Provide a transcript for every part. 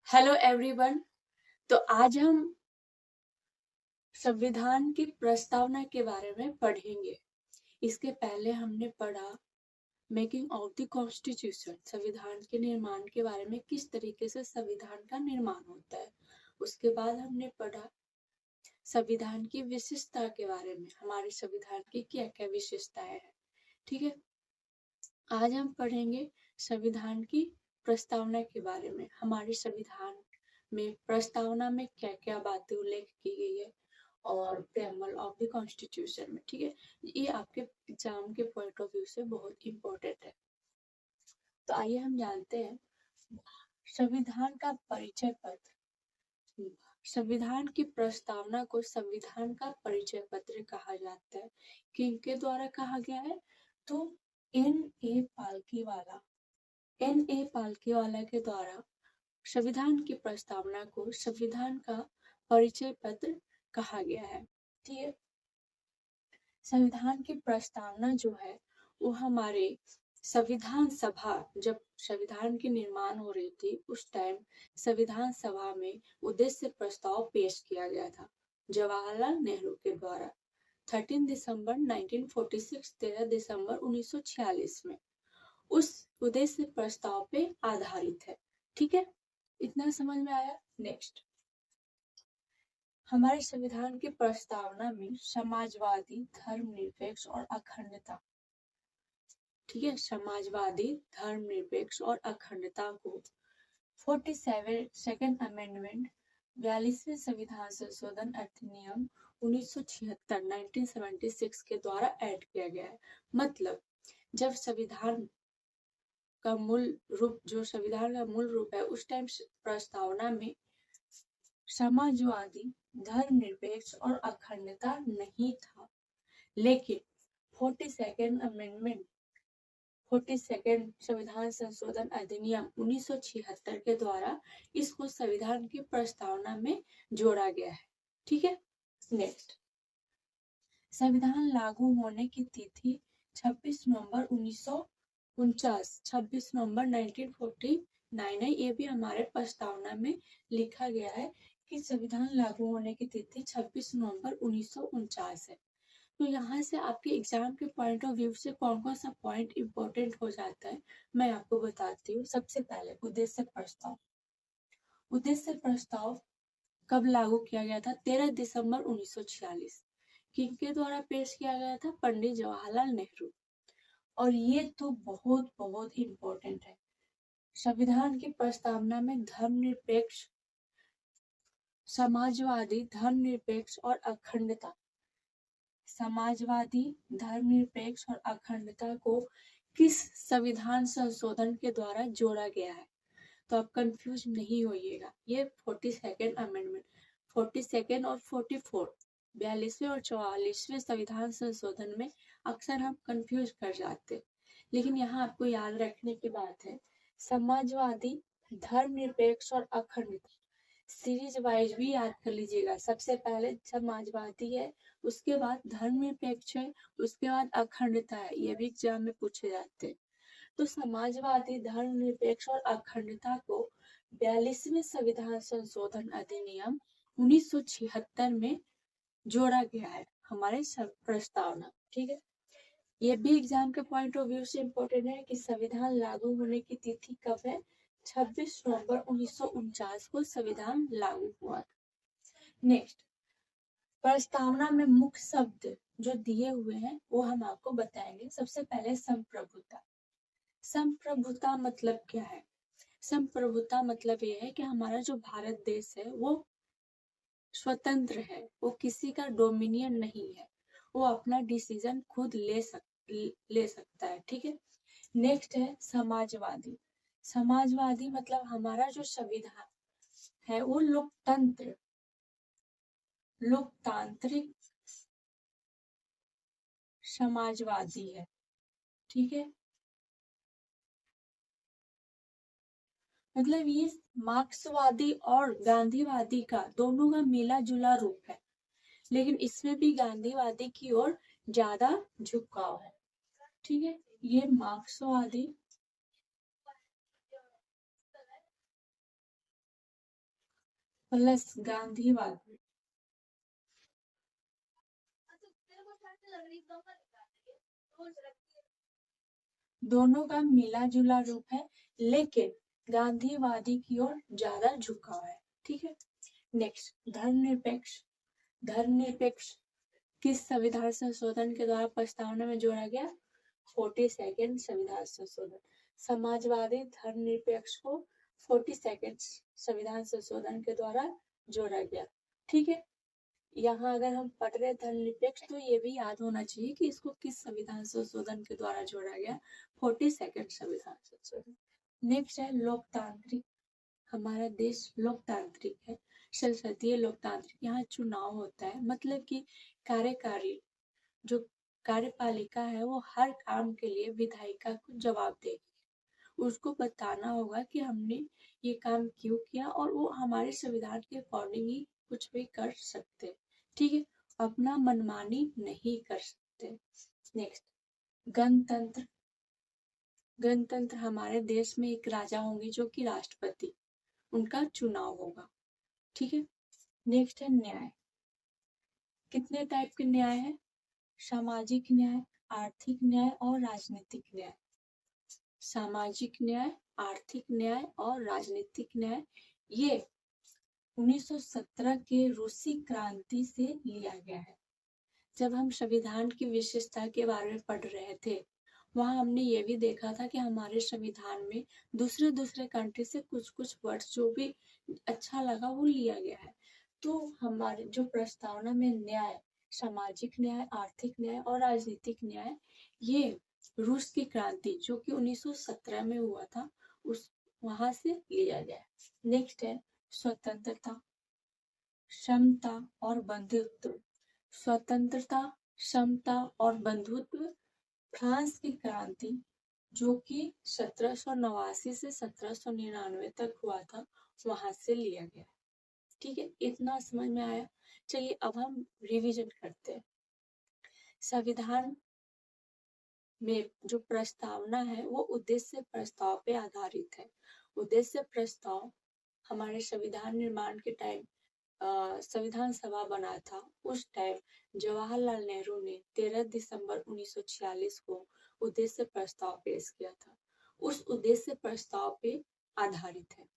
Hello everyone. तो आज हम संविधान की प्रस्तावना के बारे में पढ़ेंगे। इसके पहले हमने पढ़ा मेकिंग ऑफ द कॉन्स्टिट्यूशन, संविधान के निर्माण के बारे में, किस तरीके से संविधान का निर्माण होता है। उसके बाद हमने पढ़ा संविधान की विशेषता के बारे में, हमारे संविधान की क्या क्या विशेषताएं हैं। ठीक है, आज हम पढ़ेंगे संविधान की प्रस्तावना के बारे में। हमारे संविधान में प्रस्तावना में क्या क्या बातें उल्लेख की गई है और प्रेम्बल ऑफ द कॉन्स्टिट्यूशन में। ठीक है, ये आपके एग्जाम के पॉइंट ऑफ व्यू से बहुत इंपॉर्टेंट है। तो आइए हम जानते हैं संविधान का परिचय पत्र। संविधान की प्रस्तावना को संविधान का परिचय पत्र कहा जाता है। किनके द्वारा कहा गया है? तो N.A. पालकीवाला के द्वारा संविधान की प्रस्तावना को संविधान का परिचय पत्र कहा गया है। ठीक है, संविधान की प्रस्तावना जो है वो हमारे संविधान सभा, जब संविधान की निर्माण हो रही थी उस टाइम संविधान सभा में उद्देश्य प्रस्ताव पेश किया गया था जवाहरलाल नेहरू के द्वारा 13 दिसंबर 1946, 13 दिसंबर 1946 में। उस उद्देश्य प्रस्ताव पे आधारित है। ठीक है, इतना समझ में आया। नेक्स्ट, हमारे संविधान की प्रस्तावना में समाजवादी, धर्मनिरपेक्ष और अखंडता, ठीक है, समाजवादी, धर्मनिरपेक्ष और अखंडता को 47 सेकेंड अमेंडमेंट, 42वें संविधान संशोधन अधिनियम 1976 1976 के द्वारा ऐड किया गया है। मतलब जब संविधान का मूल रूप, जो संविधान का मूल रूप है, उस टाइम प्रस्तावना में समाजवादी, धर्मनिरपेक्ष और अखंडता नहीं था। लेकिन 42nd अमेंडमेंट, 42nd संविधान संशोधन अधिनियम 1976 के द्वारा इसको संविधान की प्रस्तावना में जोड़ा गया है। ठीक है, नेक्स्ट, संविधान लागू होने की तिथि 26 नवंबर 1949, 26 नवंबर 1949 है। ये भी हमारे प्रस्तावना में लिखा गया है कि संविधान लागू होने की तिथि 26 नवंबर 1949 है। तो यहाँ से आपके एग्जाम के पॉइंट ऑफ व्यू से कौन कौन सा पॉइंट इंपॉर्टेंट हो जाता है मैं आपको बताती हूँ। सबसे पहले उद्देश्य प्रस्ताव। उद्देश्य प्रस्ताव कब लागू किया गया था? 13 दिसंबर 1946। किनके द्वारा पेश किया गया था? पंडित जवाहरलाल नेहरू। और ये तो बहुत बहुत इंपॉर्टेंट है। संविधान की प्रस्तावना में धर्मनिरपेक्ष, समाजवादी, धर्मनिरपेक्ष और अखंडता, समाजवादी, धर्मनिरपेक्ष और अखंडता को किस संविधान संशोधन के द्वारा जोड़ा गया है? तो आप कंफ्यूज नहीं होइएगा। ये 42nd अमेंडमेंट, 42nd और 44, 42वें और 44वें संविधान संशोधन में अक्सर हम कंफ्यूज कर जाते, लेकिन यहाँ आपको याद रखने की बात है समाजवादी, धर्मनिरपेक्ष और अखंडता सीरीज वाइज भी याद कर लीजिएगा। सबसे पहले समाजवादी है, उसके बाद धर्मनिरपेक्ष है, उसके बाद अखंडता है। ये भी एग्जाम में पूछे जाते हैं। तो समाजवादी, धर्मनिरपेक्ष और अखंडता को 42वें संविधान संशोधन अधिनियम 1976 में जोड़ा गया है हमारे प्रस्तावना। ठीक है, ये भी एग्जाम के पॉइंट ऑफ व्यू से इम्पोर्टेंट है कि संविधान लागू होने की तिथि कब है? 26 नवंबर 1949 को संविधान लागू हुआ। नेक्स्ट, प्रस्तावना में मुख्य शब्द जो दिए हुए हैं वो हम आपको बताएंगे। सबसे पहले संप्रभुता। संप्रभुता मतलब क्या है? संप्रभुता मतलब ये है कि हमारा जो भारत देश है वो स्वतंत्र है, वो किसी का डोमिनियन नहीं है, वो अपना डिसीजन खुद ले सकता है। ठीक है, नेक्स्ट है समाजवादी। समाजवादी मतलब हमारा जो संविधान है वो लोकतांत्रिक समाजवादी है। ठीक है, मतलब ये मार्क्सवादी और गांधीवादी का दोनों का मिला जुला रूप है, लेकिन इसमें भी गांधीवादी की ओर ज्यादा झुकाव है। ठीक है, ये मार्क्सवादी प्लस गांधीवाद। दोनों का मिला जुला रूप है, लेकिन गांधीवादी की ओर ज्यादा झुकाव है। ठीक है, नेक्स्ट धर्मनिरपेक्ष। धर्मनिरपेक्ष किस संविधान संशोधन के द्वारा प्रस्तावना में जोड़ा गया? 42nd संविधान संशोधन। समाजवादी धर्मनिरपेक्ष को 42nd संविधान संशोधन के द्वारा जोड़ा गया। ठीक है, यहाँ अगर हम पढ़ रहे धर्मनिरपेक्ष तो ये भी याद होना चाहिए कि इसको किस संविधान संशोधन के द्वारा जोड़ा गया? 42nd संविधान संशोधन। नेक्स्ट है लोकतांत्रिक। हमारा देश लोकतांत्रिक है, संसदीय लोकतांत्रिक। यहाँ चुनाव होता है, मतलब कि कार्यकारी जो कार्यपालिका है वो हर काम के लिए विधायिका को जवाब देगी। उसको बताना होगा कि हमने ये काम क्यों किया, और वो हमारे संविधान के अकॉर्डिंग ही कुछ भी कर सकते। ठीक है, अपना मनमानी नहीं कर सकते। नेक्स्ट गणतंत्र। गणतंत्र हमारे देश में एक राजा होंगे जो कि राष्ट्रपति, उनका चुनाव होगा। ठीक है, नेक्स्ट है न्याय। कितने टाइप के न्याय है? सामाजिक न्याय, आर्थिक न्याय और राजनीतिक न्याय। सामाजिक न्याय, आर्थिक न्याय और राजनीतिक न्याय ये 1917 के रूसी क्रांति से लिया गया है। जब हम संविधान की विशेषता के बारे में पढ़ रहे थे, वहां हमने ये भी देखा था कि हमारे संविधान में दूसरे कंट्री से कुछ वर्ड्स जो भी अच्छा लगा वो लिया गया है। तो हमारे जो प्रस्तावना में न्याय, सामाजिक न्याय, आर्थिक न्याय और राजनीतिक न्याय, ये रूस की क्रांति जो कि 1917 में हुआ था उस वहां से लिया गया है। नेक्स्ट है स्वतंत्रता, समता और बंधुत्व। स्वतंत्रता, समता और बंधुत्व फ्रांस की क्रांति जो कि 1789 से 1799 तक हुआ था वहां से लिया गया। ठीक है, इतना समझ में आया। चलिए अब हम रिवीजन करते हैं। संविधान में जो प्रस्तावना है वो उद्देश्य प्रस्ताव पे आधारित है। उद्देश्य प्रस्ताव हमारे संविधान निर्माण के टाइम संविधान सभा बना था, उस टाइम जवाहरलाल नेहरू ने 13 दिसंबर 1946 को उद्देश्य प्रस्ताव पेश किया था। उस उद्देश्य प्रस्ताव पे आधारित है।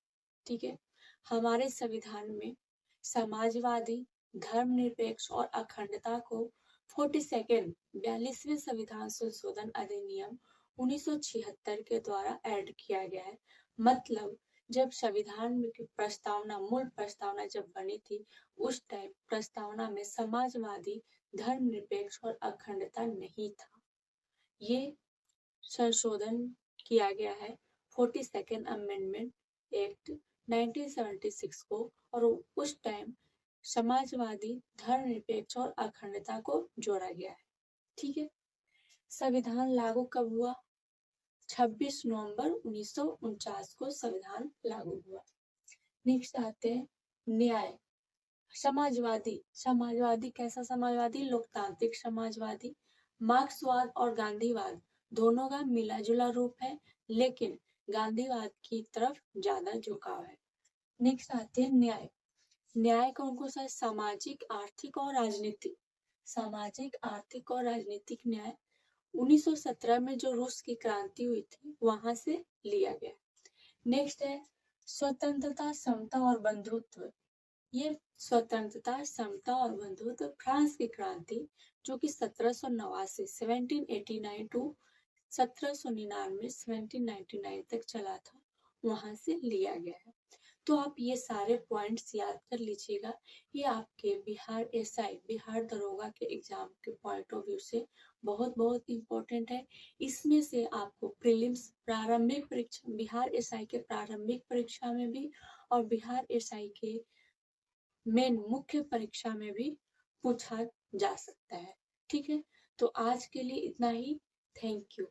ठीक है, हमारे संविधान में समाजवादी, धर्मनिरपेक्ष और अखंडता को 42वें संविधान संशोधन अधिनियम 1976 के द्वारा ऐड किया गया है। मतलब जब संविधान में की प्रस्तावना, मूल प्रस्तावना जब बनी थी उस टाइम प्रस्तावना में समाजवादी, धर्मनिरपेक्ष और अखंडता नहीं था। ये संशोधन किया गया है 42nd अमेंडमेंट एक्ट 1976 को, और उस टाइम समाजवादी, धर्मनिरपेक्ष और अखंडता को जोड़ा गया है। ठीक है, संविधान लागू कब हुआ? 26 नवंबर 1949 को संविधान लागू हुआ। नेक्स्ट आते हैं न्याय। समाजवादी, समाजवादी कैसा समाजवादी? लोकतांत्रिक समाजवादी। मार्क्सवाद और गांधीवाद दोनों का मिला जुला रूप है, लेकिन गांधीवाद की तरफ ज्यादा झुकाव है। नेक्स्ट आते हैं न्याय। न्याय कौन कौन सा है? सामाजिक, आर्थिक और राजनीतिक। सामाजिक, आर्थिक और राजनीतिक न्याय 1917 में जो रूस की क्रांति हुई थी वहां से लिया गया। नेक्स्ट है स्वतंत्रता, समता और बंधुत्व। ये स्वतंत्रता, समता और बंधुत्व फ्रांस की क्रांति जो कि 1789 टू 1799 तक चला था वहां से लिया गया है। तो आप ये सारे पॉइंट्स याद कर लीजिएगा। ये आपके बिहार एसआई, बिहार दरोगा के एग्जाम के पॉइंट ऑफ व्यू से बहुत बहुत इम्पोर्टेंट है। इसमें से आपको प्रीलिम्स, प्रारंभिक परीक्षा, बिहार एसआई के प्रारंभिक परीक्षा में भी और बिहार एसआई के मेन मुख्य परीक्षा में भी पूछा जा सकता है। ठीक है, तो आज के लिए इतना ही। Thank you.